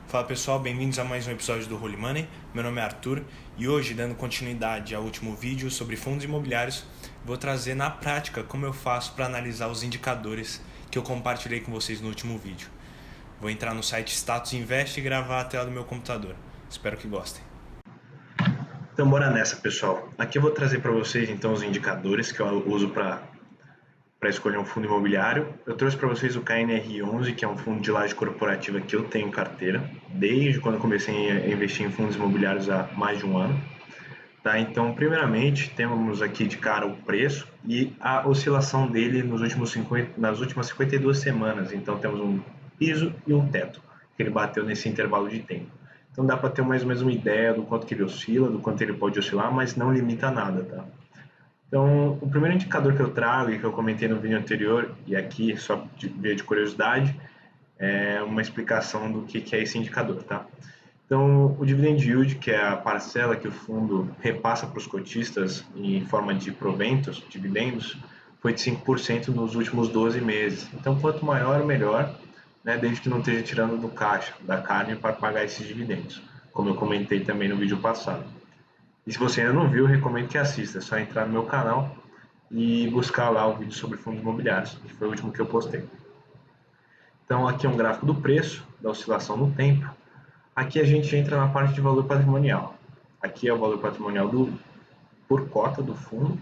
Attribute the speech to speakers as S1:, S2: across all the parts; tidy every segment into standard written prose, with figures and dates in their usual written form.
S1: Fala pessoal, bem-vindos a mais um episódio do Holy Money. Meu nome é Arthur e hoje, dando continuidade ao último vídeo sobre fundos imobiliários, vou trazer na prática como eu faço para analisar os indicadores que eu compartilhei com vocês no último vídeo. Vou entrar no site Status Invest e gravar a tela do meu computador. Espero que gostem. Então bora nessa, pessoal. Aqui eu vou trazer para vocês então os indicadores que eu uso para escolher um fundo imobiliário. Eu trouxe para vocês o KNR11, que é um fundo de laje corporativa que eu tenho em carteira, desde quando eu comecei a investir em fundos imobiliários há mais de um ano. Tá? Então, primeiramente, temos aqui de cara o preço e a oscilação dele nas últimas 52 semanas. Então, temos um piso e um teto, que ele bateu nesse intervalo de tempo. Então, dá para ter mais ou menos uma ideia do quanto que ele oscila, do quanto ele pode oscilar, mas não limita nada, tá? Então, o primeiro indicador que eu trago e que eu comentei no vídeo anterior, e aqui só via de curiosidade, é uma explicação do que é esse indicador, tá? Então, o dividend yield, que é a parcela que o fundo repassa para os cotistas em forma de proventos, dividendos, foi de 5% nos últimos 12 meses. Então, quanto maior, melhor, né, desde que não esteja tirando do caixa, da carne, para pagar esses dividendos, como eu comentei também no vídeo passado. E se você ainda não viu, eu recomendo que assista. É só entrar no meu canal e buscar lá o vídeo sobre fundos imobiliários, que foi o último que eu postei. Então, aqui é um gráfico do preço, da oscilação no tempo. Aqui a gente entra na parte de valor patrimonial. Aqui é o valor patrimonial por cota do fundo.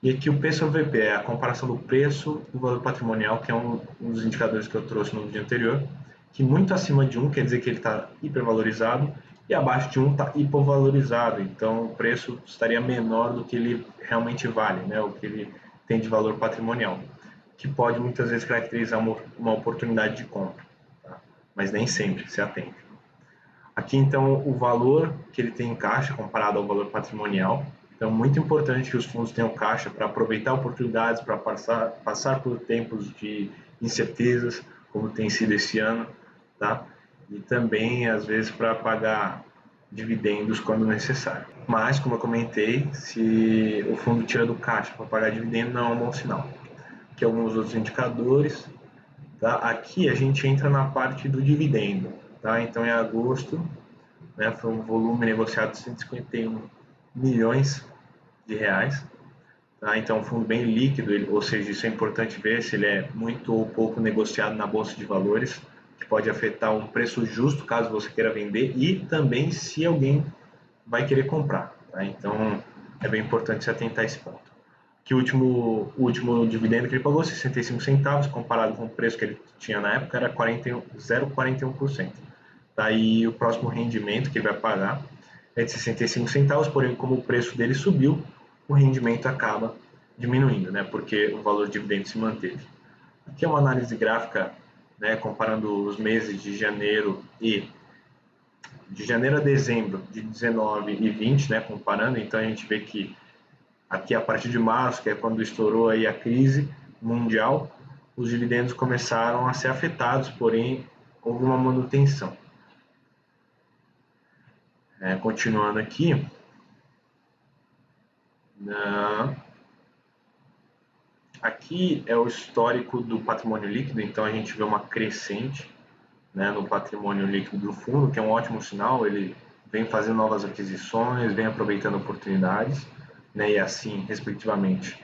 S1: E aqui o P sobre VP é a comparação do preço do valor patrimonial, que é um dos indicadores que eu trouxe no vídeo anterior, que muito acima de 1 quer dizer que ele está hipervalorizado e abaixo de 1 está hipovalorizado. Então o preço estaria menor do que ele realmente vale, né? O que ele tem de valor patrimonial, que pode muitas vezes caracterizar uma oportunidade de compra, tá? Mas nem sempre, se atente. Aqui, então, o valor que ele tem em caixa comparado ao valor patrimonial. Então, muito importante que os fundos tenham caixa para aproveitar oportunidades, para passar por tempos de incertezas, como tem sido esse ano, tá? E também, às vezes, para pagar dividendos quando necessário. Mas, como eu comentei, se o fundo tira do caixa para pagar dividendo, não é um bom sinal. Aqui alguns outros indicadores. Tá? Aqui a gente entra na parte do dividendo. Tá? Então, em agosto, né, foi um volume negociado de 151 milhões de reais. Tá? Então, um fundo bem líquido, ou seja, isso é importante ver se ele é muito ou pouco negociado na Bolsa de Valores, que pode afetar um preço justo caso você queira vender e também se alguém vai querer comprar. Tá? Então, é bem importante se atentar a esse ponto. Que o último dividendo que ele pagou, 65 centavos, comparado com o preço que ele tinha na época, era 0,41%. Daí o próximo rendimento que ele vai pagar é de 65 centavos, porém, como o preço dele subiu, o rendimento acaba diminuindo, né, porque o valor de dividendo se manteve. Aqui é uma análise gráfica, né, comparando os meses de janeiro a dezembro de 19 e 20, né, comparando. Então a gente vê que aqui a partir de março, que é quando estourou aí a crise mundial, os dividendos começaram a ser afetados, porém houve uma manutenção. Continuando aqui, aqui é o histórico do patrimônio líquido, então a gente vê uma crescente, né, no patrimônio líquido do fundo, que é um ótimo sinal. Ele vem fazendo novas aquisições, vem aproveitando oportunidades, né, e assim, respectivamente,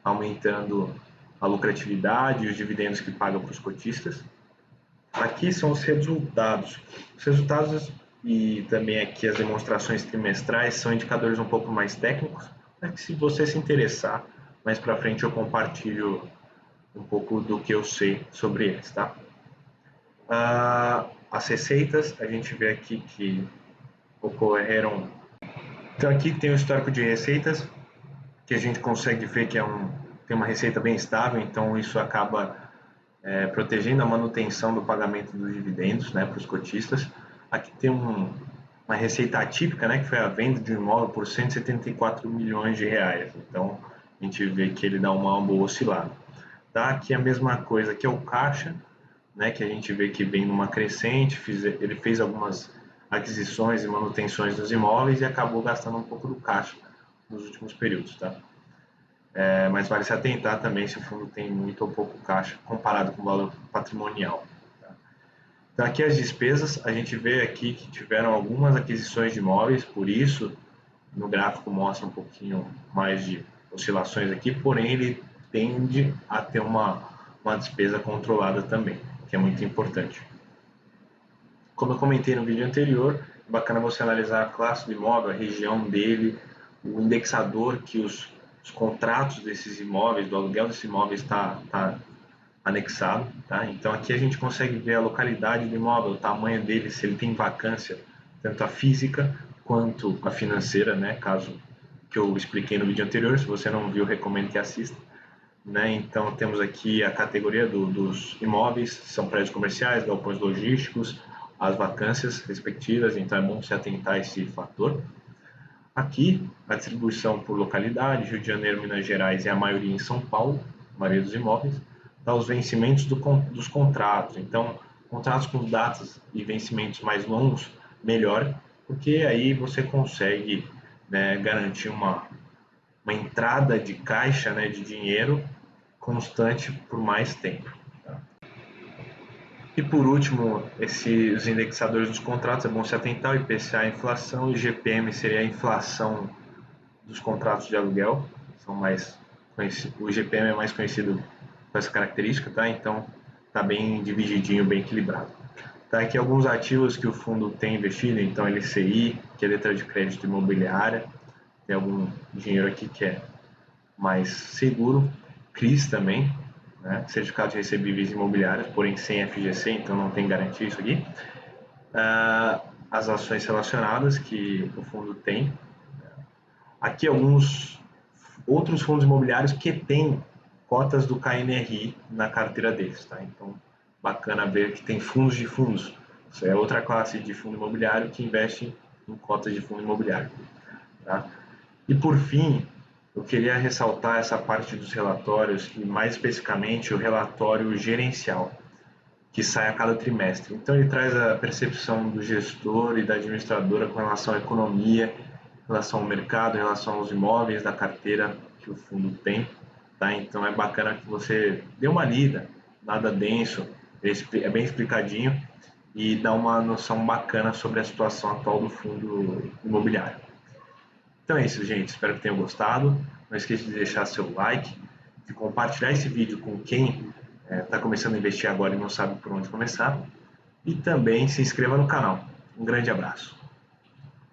S1: aumentando a lucratividade e os dividendos que paga para os cotistas. Aqui são os resultados. Os resultados e também aqui as demonstrações trimestrais são indicadores um pouco mais técnicos, mas que se você se interessar, mais para frente eu compartilho um pouco do que eu sei sobre eles, tá? As receitas, a gente vê aqui que ocorreram. Então aqui tem o histórico de receitas, que a gente consegue ver que tem uma receita bem estável, então isso acaba protegendo a manutenção do pagamento dos dividendos, né, para os cotistas. Aqui tem uma receita atípica, né, que foi a venda de um imóvel por 174 milhões de reais. Então, a gente vê que ele dá uma boa oscilada. Tá? Aqui a mesma coisa, aqui é o caixa, né, que a gente vê que vem numa crescente, ele fez algumas aquisições e manutenções dos imóveis e acabou gastando um pouco do caixa nos últimos períodos. Tá? Mas vale se atentar também se o fundo tem muito ou pouco caixa comparado com o valor patrimonial. Tá?
S2: Então, aqui as despesas, a gente vê aqui que tiveram algumas aquisições de imóveis, por isso no gráfico mostra um pouquinho mais de oscilações aqui, porém ele tende a ter uma despesa controlada também, que é muito importante. Como eu comentei no vídeo anterior, é bacana você analisar a classe do imóvel, a região dele, o indexador que os contratos desses imóveis, do aluguel desses imóveis está anexado. Tá? Então aqui a gente consegue ver a localidade do imóvel, o tamanho dele, se ele tem vacância, tanto a física quanto a financeira, né? Caso que eu expliquei no vídeo anterior, se você não viu, recomendo que assista. Né? Então temos aqui a categoria dos imóveis, são prédios comerciais, galpões logísticos, as vacâncias respectivas, então é bom se atentar a esse fator. Aqui, a distribuição por localidade, Rio de Janeiro, Minas Gerais e a maioria em São Paulo, a maioria dos imóveis, tá, os vencimentos dos contratos. Então, contratos com datas e vencimentos mais longos, melhor, porque aí você consegue, né, garantir uma entrada de caixa, né, de dinheiro constante por mais tempo. Tá? E por último, os indexadores dos contratos, é bom se atentar, o IPCA, a inflação, e o GPM seria a inflação dos contratos de aluguel, são mais o GPM é mais conhecido com essa característica, tá? Então está bem divididinho, bem equilibrado. Tá aqui alguns ativos que o fundo tem investido, então LCI, que é letra de crédito imobiliária, tem algum dinheiro aqui que é mais seguro, CRIs também, né? Certificado de recebíveis imobiliários, porém sem FGC, então não tem garantia isso aqui. As ações relacionadas que o fundo tem. Aqui alguns outros fundos imobiliários que têm cotas do KNRI na carteira deles, tá? Então, bacana ver que tem fundos de fundos. Isso é outra classe de fundo imobiliário que investe em cotas de fundo imobiliário, tá? E por fim, eu queria ressaltar essa parte dos relatórios e mais especificamente o relatório gerencial, que sai a cada trimestre. Então ele traz a percepção do gestor e da administradora com relação à economia, em relação ao mercado, em relação aos imóveis da carteira que o fundo tem. Tá? Então é bacana que você dê uma lida, nada denso, é bem explicadinho e dá uma noção bacana sobre a situação atual do fundo imobiliário. Então é isso, gente. Espero que tenham gostado. Não esqueça de deixar seu like, de compartilhar esse vídeo com quem está começando a investir agora e não sabe por onde começar. E também se inscreva no canal. Um grande abraço.